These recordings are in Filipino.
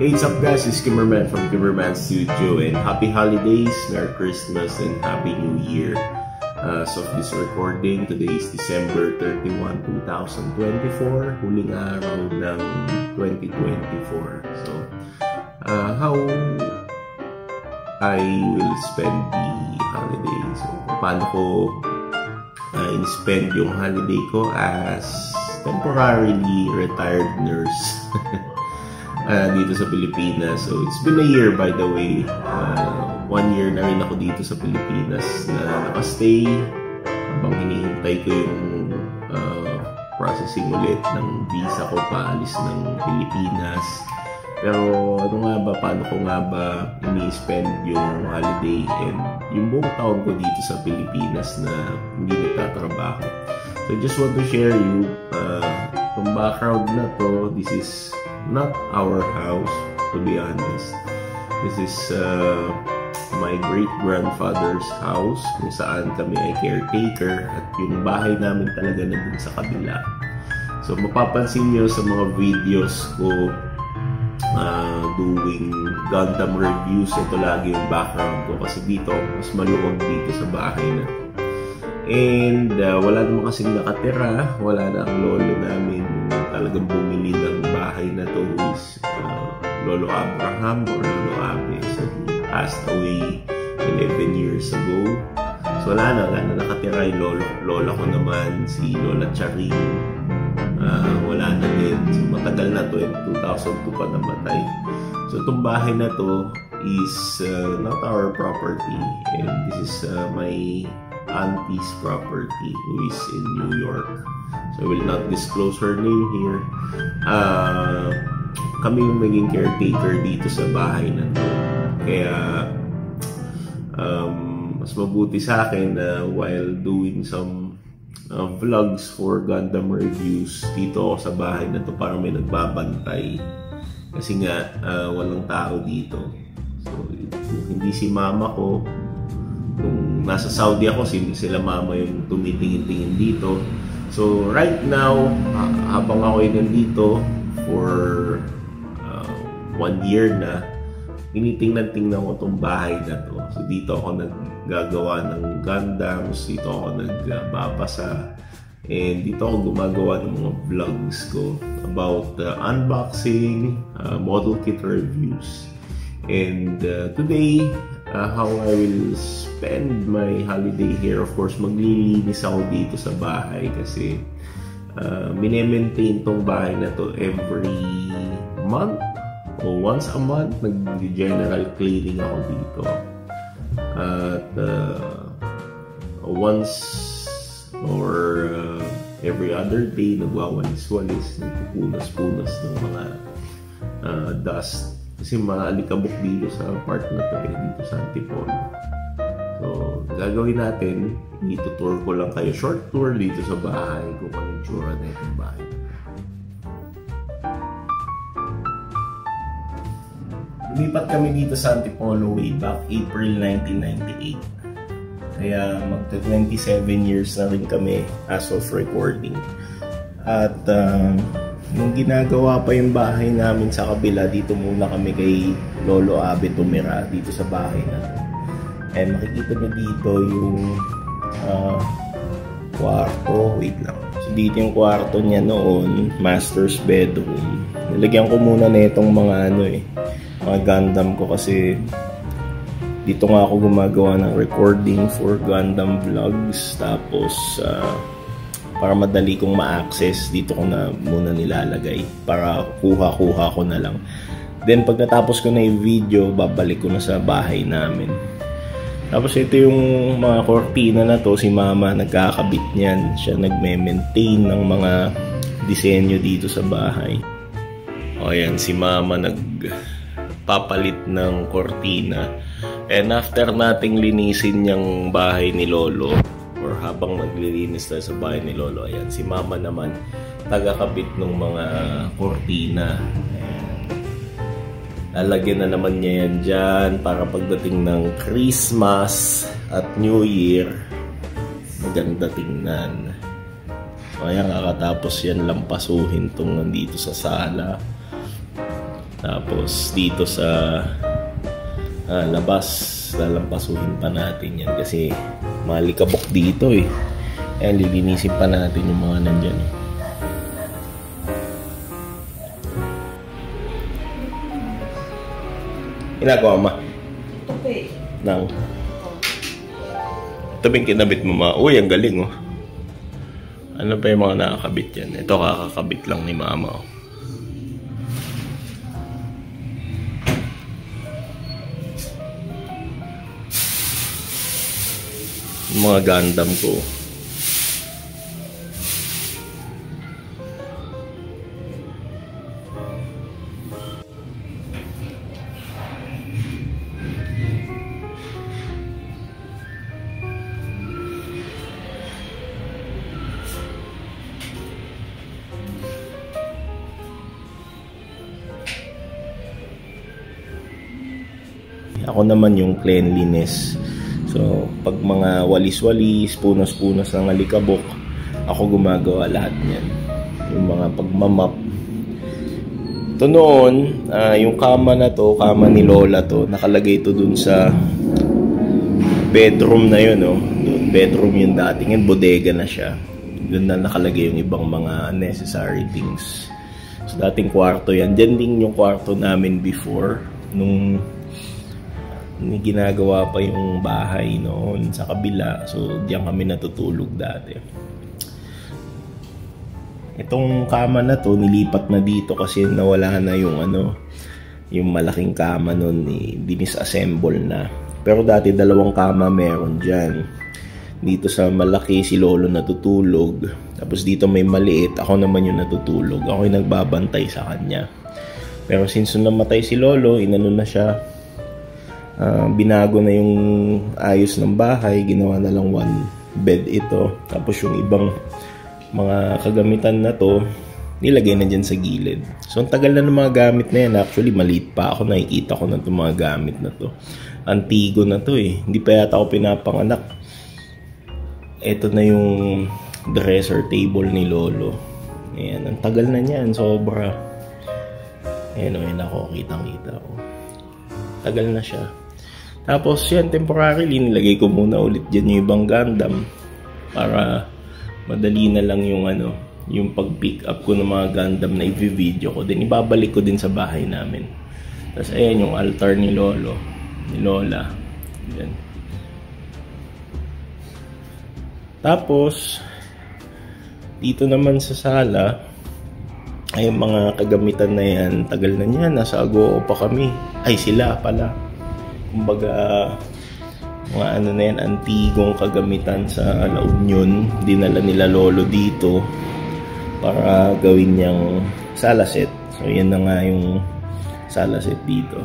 Hey, what's up guys, it's Kimmerman from Kimmerman Studio, and happy holidays, Merry Christmas, and Happy New Year. So this recording, today is December 31, 2024, huling araw ng 2024. So, how I will spend the holiday. So, paano ko in-spend yung holiday ko as temporarily retired nurse. Dito sa Pilipinas. So, it's been a year, by the way. 1 year na rin ako dito sa Pilipinas na nakastay habang hinihintay ko yung processing ulit ng visa ko paalis ng Pilipinas. Pero ano nga ba, paano ko nga ba ini-spend yung holiday and yung buong taon ko dito sa Pilipinas na hindi nagtatrabaho. So, I just want to share you yung background na to. This is not our house, to be honest. This is my great-grandfather's house kung saan kami ay caretaker at yung bahay namin talaga na dun sa kabila. So mapapansin nyo sa mga videos ko doing Gundam reviews, ito lagi yung background ko kasi dito mas maluwag dito sa bahay na to. And wala naman kasing nakatira, wala na ang lolo namin talagang bumili ng bahay na to is Lolo Abraham or Lolo Abe. So he passed away 11 years ago. So wala na nakatira yung lola ko naman, si Lola Charing. Wala na din. So matagal na to, 2002 pa namatay. So itong bahay na to is not our property, and this is my auntie's property who is in New York. So I will not disclose her name here. Kami yung maging caretaker dito sa bahay na to. Kaya mas mabuti sa akin na while doing some vlogs for Gundam reviews, dito ako sa bahay na to para may nagbabantay. Kasi nga walang tao dito. So hindi si mama ko, nung nasa Saudi ako, sila mama yung tumitingin-tingin dito. So right now, habang ako ay nandito for 1 year na, tinitingnan-tingnan ko itong bahay na to. So dito ako naggagawa ng Gundams, dito ako nagbabasa, and dito ako gumagawa ng mga vlogs ko about unboxing, model kit reviews. And today, how I will spend my holiday here, of course, maglilinis ako dito sa bahay kasi mine-maintain tong bahay na to every month o once a month. Nag-general cleaning ako dito. At once or every other day, nagwawalis-walis, nagpupunas-punas ng mga dust. Kasi maalikabok dito sa part na to dito sa Antipolo. So, gagawin natin, itutour ko lang kayo. Short tour dito sa bahay kung anong tsura na itong bahay. Lumipat kami dito sa Antipolo way back April 1998. Kaya magta-27 years na rin kami as of recording. At nung ginagawa pa yung bahay namin sa kabila, dito muna kami kay Lolo Abe tumira dito sa bahay na to. And makikita nyo dito yung kwarto. Wait lang. So dito yung kwarto niya noon, master's bedroom. Nilagyan ko muna na itong mga mga Gundam ko kasi dito nga ako gumagawa ng recording for Gundam vlogs. Tapos para madali kong ma-access, dito ko na muna nilalagay para kuha-kuha ko na lang. Then pag natapos ko na yung video, babalik ko na sa bahay namin. Tapos ito yung mga kortina na to, si mama nagkakabit niyan. Siya nagme-maintain ng mga disenyo dito sa bahay. O ayan, si mama nagpapalit ng kortina. And after nating linisin yung bahay ni Lolo, or habang maglilinis tayo sa bahay ni Lolo, ayan, si mama naman tagakabit ng mga kortina. Lalagyan na naman niya yan dyan para pagdating ng Christmas at New Year, maganda tingnan. So ayan, kakatapos yan lampasuhin tong nandito sa sala. Tapos dito sa labas, lalampasuhin pa natin yan kasi malikabok dito eh. Ayan, lilinisin pa natin yung mga nandyan. Ginagawa ma? Tupi. Nang? Ito ba yung kinabit mo ma? Uy, ang galing oh. Ano pa yung mga nakakabit yan? Ito kakakabit lang ni mama oh. Yung mga Gundam ko. Ako naman yung cleanliness. So, pag mga walis-walis, punos-punos ng alikabok, ako gumagawa lahat niyan. Yung mga pagmamap. Ito noon, yung kama na to, kama ni Lola to, nakalagay to dun sa bedroom na yun, no? Bedroom yung dati. Ngayon, bodega na siya. Doon na nakalagay yung ibang mga necessary things. So, dating kwarto yan. Diyan din yung kwarto namin before, nung ginagawa pa yung bahay noon sa kabila. So, diyan kami natutulog dati. Itong kama na to, nilipat na dito kasi nawala na yung yung malaking kama noon, dinisassemble na. Pero dati dalawang kama meron dyan. Dito sa malaki, si Lolo natutulog. Tapos dito may maliit, ako naman yung natutulog. Ako yung nagbabantay sa kanya. Pero since namatay si Lolo, inano na siya, binago na yung ayos ng bahay, ginawa na lang one bed ito. Tapos yung ibang mga kagamitan na to, nilagay na dyan sa gilid. So, ang tagal na ng mga gamit na yan. Actually, maliit pa ako, nakikita ko na itong mga gamit na to. Antigo na to eh. Hindi pa yata ako pinapanganak. Ito na yung dresser table ni Lolo. Ayan, ang tagal na niyan, sobra. Ayan o, yun ako, kitang-kita ko. Tagal na siya. Tapos yan, temporarily, nilagay ko muna ulit dyan yung ibang Gundam para madali na lang yung yung pag-pick up ko ng mga Gundam na i-video ko. Then ibabalik ko din sa bahay namin. Tapos ayan yung altar ni Lolo, ni Lola. Yan. Tapos dito naman sa sala, ay mga kagamitan na yan, tagal na yan, nasa Agoo pa kami. Ay, sila pala. Kumbaga, mga na yan, antigong kagamitan sa La Union. Dinala nila Lolo dito para gawin niyang sala set. So, yan na nga yung sala set dito.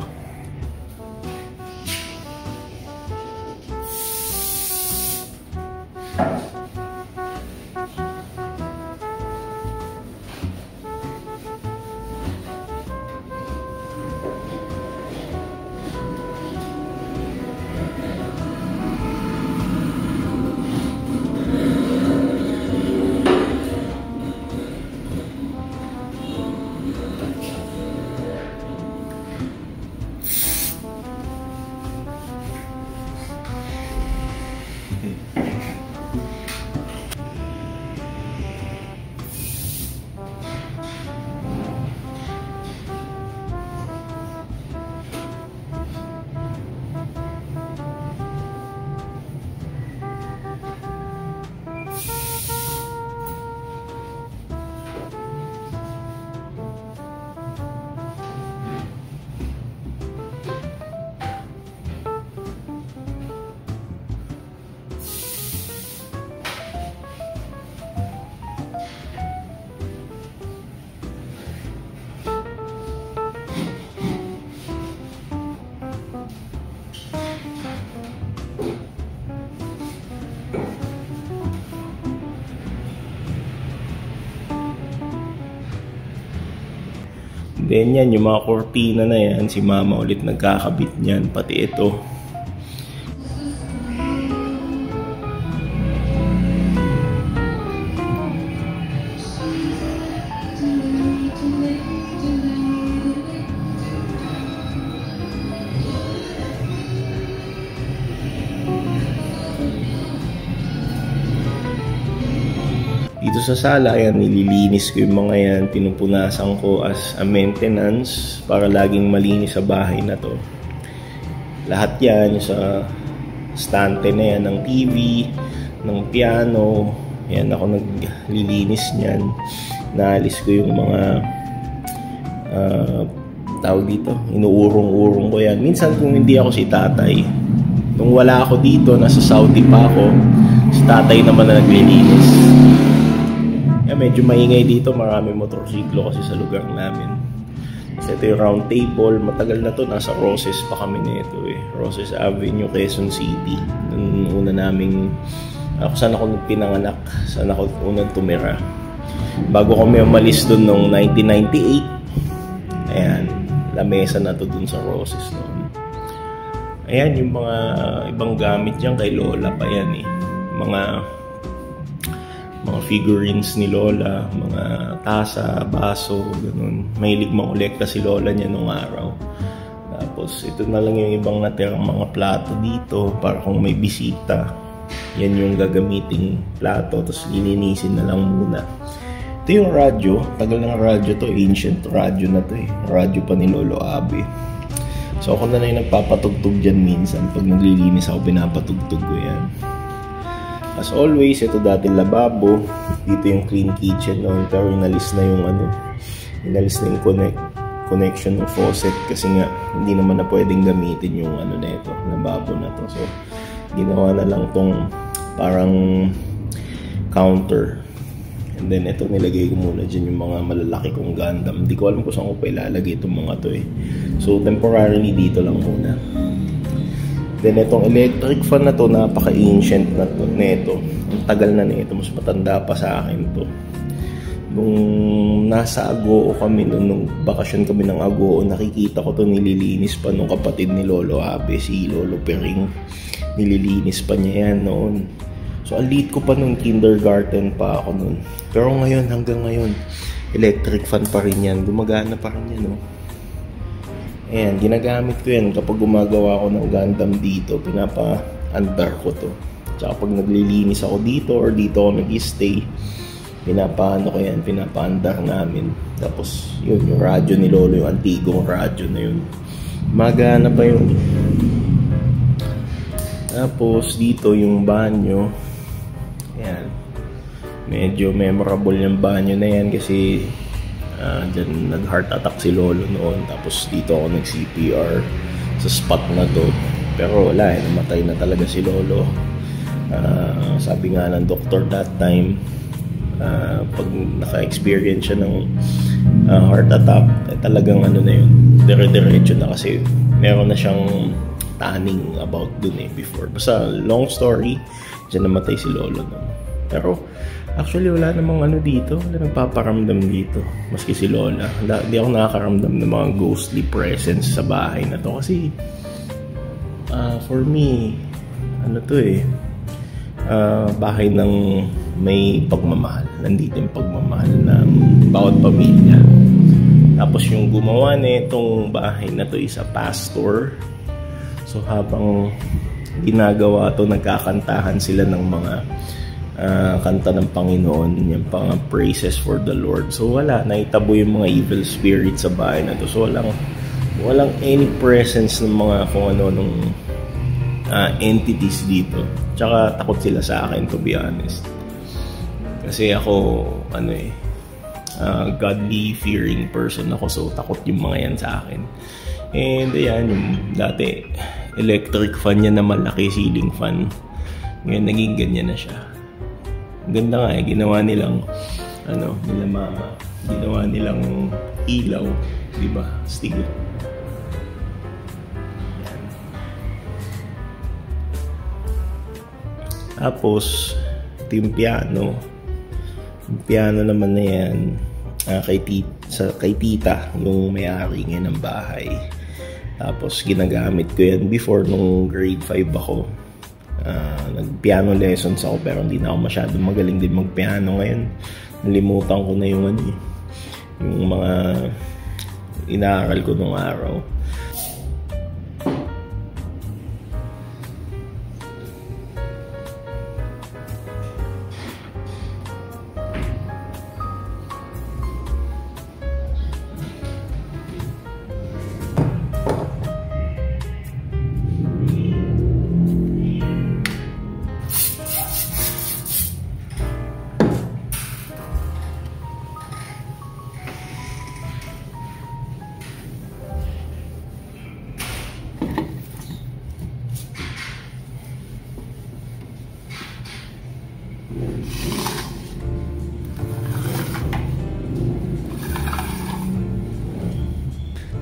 Then yan, yung mga kortina na yan, si Mama ulit nagkakabit niyan, pati ito. sa sala, ayan, nililinis ko yung mga yan, pinupunasan ko as a maintenance para laging malinis sa bahay na to. Lahat yan, sa stante na yan ng TV, ng piano, ayan, ako naglilinis niyan. Naalis ko yung mga tawag dito, inuurong-urong ko yan. Minsan kung hindi ako si tatay, nung wala ako dito, nasa Saudi pa ako, si tatay naman na naglilinis. Medyo maingay dito, marami motorsiklo kasi sa lugar namin. Kasi ito yung round table, matagal na to, nasa Roses pa kami nito Roses Avenue, Quezon City. Nung una naming, saan ako pinanganak, saan ako unang tumira. Bago kami umalis dun noong 1998, ayan, lamesa na to dun sa Roses noon. Ayan, yung mga ibang gamit dyan kay Lola pa yan mga figurines ni Lola, mga tasa, baso, ganun. Mahilig makolekta si Lola niya nung araw. Tapos ito na lang yung ibang natirang mga plato dito para kung may bisita, yan yung gagamiting plato, tapos lilinisin na lang muna. Ito yung radyo, tagal ng radyo to, ancient radyo na to radyo pa ni Lolo Abe. So ako na lang yung nagpapatugtog dyan minsan, pag naglilinis ako pinapatugtog ko yan. As always, ito dati lababo. Dito yung clean kitchen noon. Pero inalis na yung connection ng faucet. Kasi nga, hindi naman na pwedeng gamitin yung na ito, lababo na to. So, ginawa na lang tong parang counter. And then, ito nilagay ko muna dyan yung mga malalaki kong Gundam. Hindi ko alam kung saan ko pa ilalagay itong mga to So, temporarily dito lang muna. Then itong electric fan na to, napaka-ancient na to nito. Ang tagal na nito, mas matanda pa sa akin to. Nung nasa Agoo kami, nung bakasyon kami ng Agoo, nakikita ko to nililinis pa nung kapatid ni Lolo Abe, si Lolo Pering. Nililinis pa niya yan noon. So ang liit ko pa nung kindergarten pa ako noon. Pero ngayon, hanggang ngayon, electric fan pa rin yan. Gumagana pa rin yan, Ayan, ginagamit ko yan kapag gumagawa ako ng Gundam dito, pinapa-andar ko to. Tsaka pag naglilinis ako dito or dito ako nag-stay, pinapa-andar namin. Tapos yun, yung radyo ni Lolo, yung antigong radyo na yun. Magana pa yun. Tapos dito yung banyo. Ayan. Medyo memorable yung banyo na yan kasi dyan nag-heart attack si Lolo noon. Tapos dito ako nag-CPR sa spot na to. Pero wala namatay na talaga si Lolo. Sabi nga ng doktor that time, pag naka-experience siya ng heart attack, talagang na yun, dire-diretso na kasi meron na siyang tanning about dun before. Basta long story, dyan namatay si Lolo noon. Pero actually, wala namang dito. Wala nagpaparamdam dito. Maski si Lola. Hindi ako nakakaramdam ng mga ghostly presence sa bahay na to. Kasi, for me, bahay ng may pagmamahal. Nandito yung pagmamahal ng bawat pamilya. Tapos yung gumawa itong bahay na to is a pastor. So, habang ginagawa to, nagkakantahan sila ng mga kanta ng Panginoon, yung pang praises for the Lord. So wala, naitabo yung mga evil spirits sa bahay na to. So walang any presence ng mga kung nung entities dito. Tsaka takot sila sa akin, to be honest. Kasi ako godly fearing person ako, so takot yung mga yan sa akin. And ayan, yung dati electric fan niya na malaki, ceiling fan, ngayon naging ganyan na siya. Ganda nga ginawa nilang nila mama, ginawa nilang ilaw, di ba? Stigo. Tapos ito yung piano. Yung piano naman na yan, kay tita yung may-ari ngayon ng bahay. Tapos ginagamit ko yan before nung grade 5 ako. Nag-piano lessons ako pero hindi na ako masyadong magaling din mag-piano ngayon. Nalimutan ko na yung mga inaaral ko nung araw.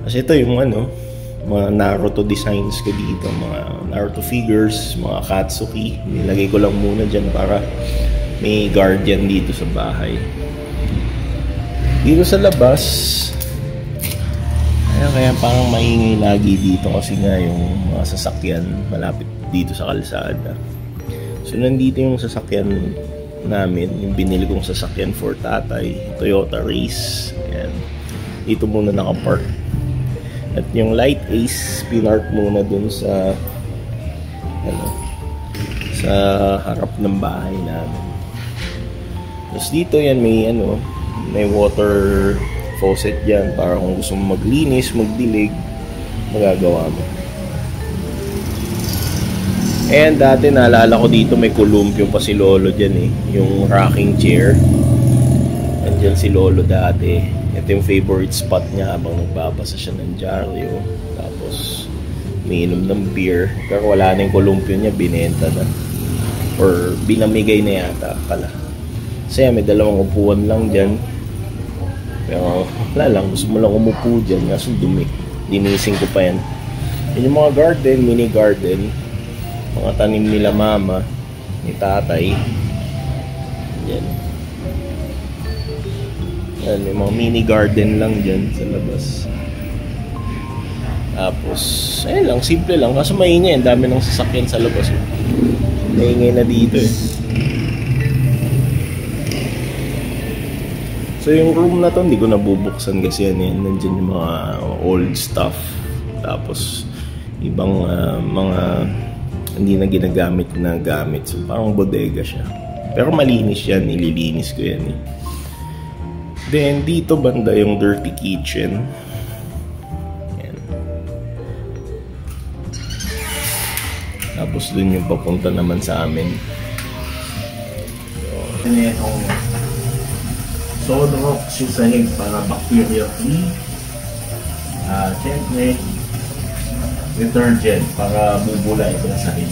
Kasi ito yung ano, mga Naruto designs ko dito, mga Naruto figures, mga Katsuki. Nilagay ko lang muna dyan para may guardian dito sa bahay. Dito sa labas, kaya parang maingay lagi dito kasi nga yung mga sasakyan malapit dito sa kalsada. So nandito yung sasakyan namin, yung binili kong sasakyan for tatay, Toyota Race. Ayan. Dito muna nakapark. At yung Light Ace, pinark muna dun sa sa harap ng bahay namin. Tapos dito yan may water faucet dyan para kung gusto mo maglinis, magdilig, magagawa mo. And dati naalala ko dito may kolumpyo pa si Lolo dyan eh, yung rocking chair. Andyan si Lolo dati. Ito yung favorite spot niya habang nagbabasa siya ng dyaryo. Tapos umiinom ng beer. Pero wala na yung kolumpyo niya, binenta na. Or binamigay na yata pala. Kasi may dalawang upuan lang dyan. Pero wala lang, gusto mo lang umupo dyan. Kaso dumi. Dinising ko pa yan. Yan yung mga garden, mini garden. Mga tanim nila mama, ni tatay. Yan. Yan, may mga mini garden lang dyan sa labas. Tapos, ayun lang, simple lang. Kaso maingay, ang dami ng sasakyan sa labas. Maingay na dito eh. So yung room na to, hindi ko nabubuksan kasi yan. Nandiyan yung mga old stuff. Tapos, ibang mga hindi na ginagamit na gamit. So parang bodega siya. Pero malinis yan, nililinis ko yan eh. Then, dito banda yung dirty kitchen. Yan. Tapos dun yung papunta naman sa amin. So, yan yung Sodrox yung sahig para bacteria free. Siyempre, detergent para bubula ito na sahig.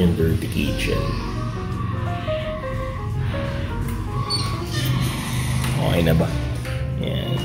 Yan yung dirty kitchen. Okay na ba? Yan.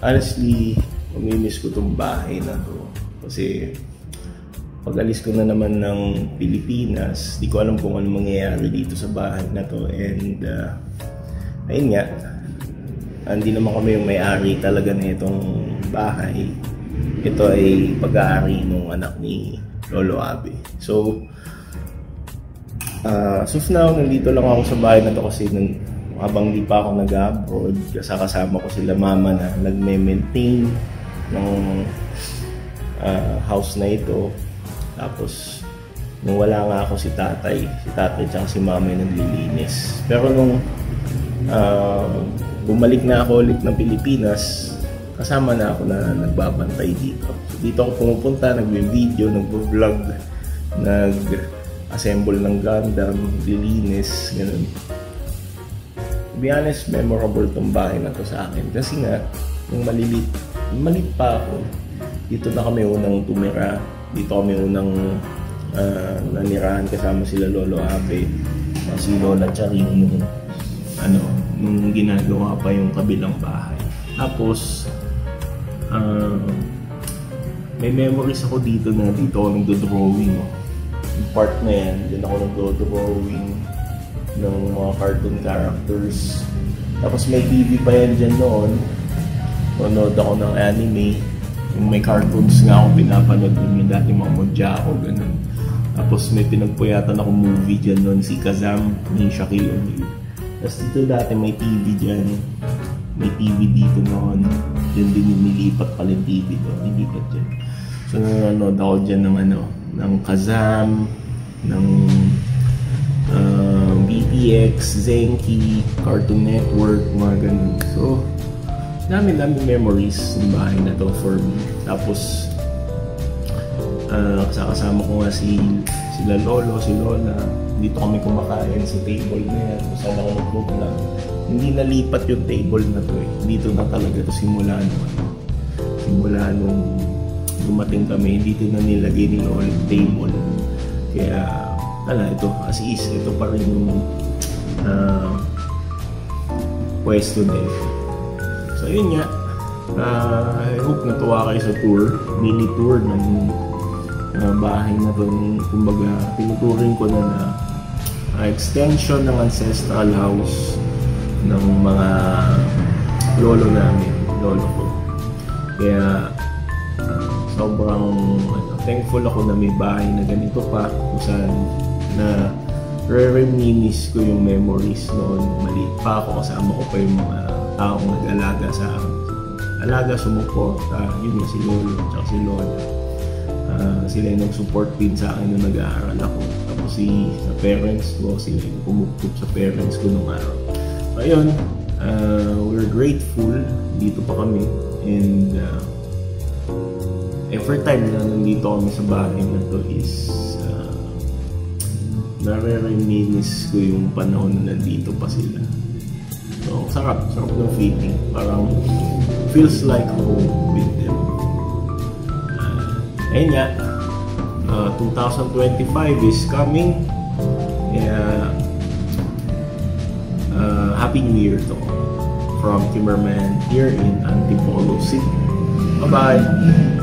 Honestly, mamimiss ko itong bahay na to. Kasi pag alis ko na naman ng Pilipinas, di ko alam kung ano mangyayari dito sa bahay na to. And ayun nga, hindi naman kami yung may-ari talaga na itong bahay. Ito ay pag-aari ng anak ni Lolo Abe. So now, nandito lang ako sa bahay na to kasi habang di pa ako nag-abroad, kasama ko sila mama na nagme-maintain ng house na ito. Tapos nung wala nga ako si tatay tsaka si mama yung naglilinis. Pero nung bumalik na ako ulit ng Pilipinas, kasama na ako na nagbabantay dito. So, dito ako pumupunta, nagbe-video, nagbo-vlog, nag-assemble ng Gundam, lilinis, ganun. To be honest, memorable tong bahay na to sa akin. Kasi nga, nung maliit pa ako, dito na kami unang tumira. Dito kami unang nanirahan kasama sila Lolo Abe. Si Lola Charing nung ginagawa pa yung kabilang bahay. Tapos, may memories ako dito ako nagdo-drawing. Yung part na yan, dyan ako nagdo-drawing ng mga cartoon characters. Tapos may TV pa yan dyan noon. Manood ako ng anime. Yung may cartoons nga ako pinapanood yung dati mga Mojako, ganun. Tapos may pinagpuyatan ako movie dyan noon, si Kazam ni Shaquille O'Neal. Tapos dito dati may TV dyan. May TV dito noon. Diyan din yung nilipat pala yung TV doon. Nilipat dyan. So nanonood ako dyan ng Kazam, ng BTX, Zenki, Cartoon Network, mga ganun. So, dami memories ng bahay na to for me. Tapos, kasama ko nga sila Lolo, si Lola. Dito kami kumakain sa table na yan. Kung saan ako nag-vlog. Hindi nalipat yung table na to eh. Dito na talaga to simula nung dumating kami. Dito na nilagay ni Lola yung table. Kaya, ito as is, ito pa rin yung pwesto din. So yun nga, I hope natuwa kayo sa mini tour ng bahay na to. Kumbaga, tinuturing ko na extension ng ancestral house ng mga lolo namin, lolo ko. Kaya sobrang thankful ako na may bahay na ganito pa, kung saan na reminis ko yung memories noon. Maliit pa ako, kasama ko pa yung mga taong nag-alaga sa akin. Alaga, sumuporta, yun nga si lolo at si lola. Sila yung nag-support din sa akin nung nag-aaral ako. Tapos sa parents ko, sila yung pumuput sa parents ko nung araw. So ayun, we're grateful, dito pa kami. And every time na nandito kami sa bahay na to is nare-reminis ko yung panahon na nandito pa sila. So sarap ng feeling. Parang feels like home with them. Ayun nga, 2025 is coming. Yeah, Happy New Year to from Timmerman here in Antipolo City. Bye-bye!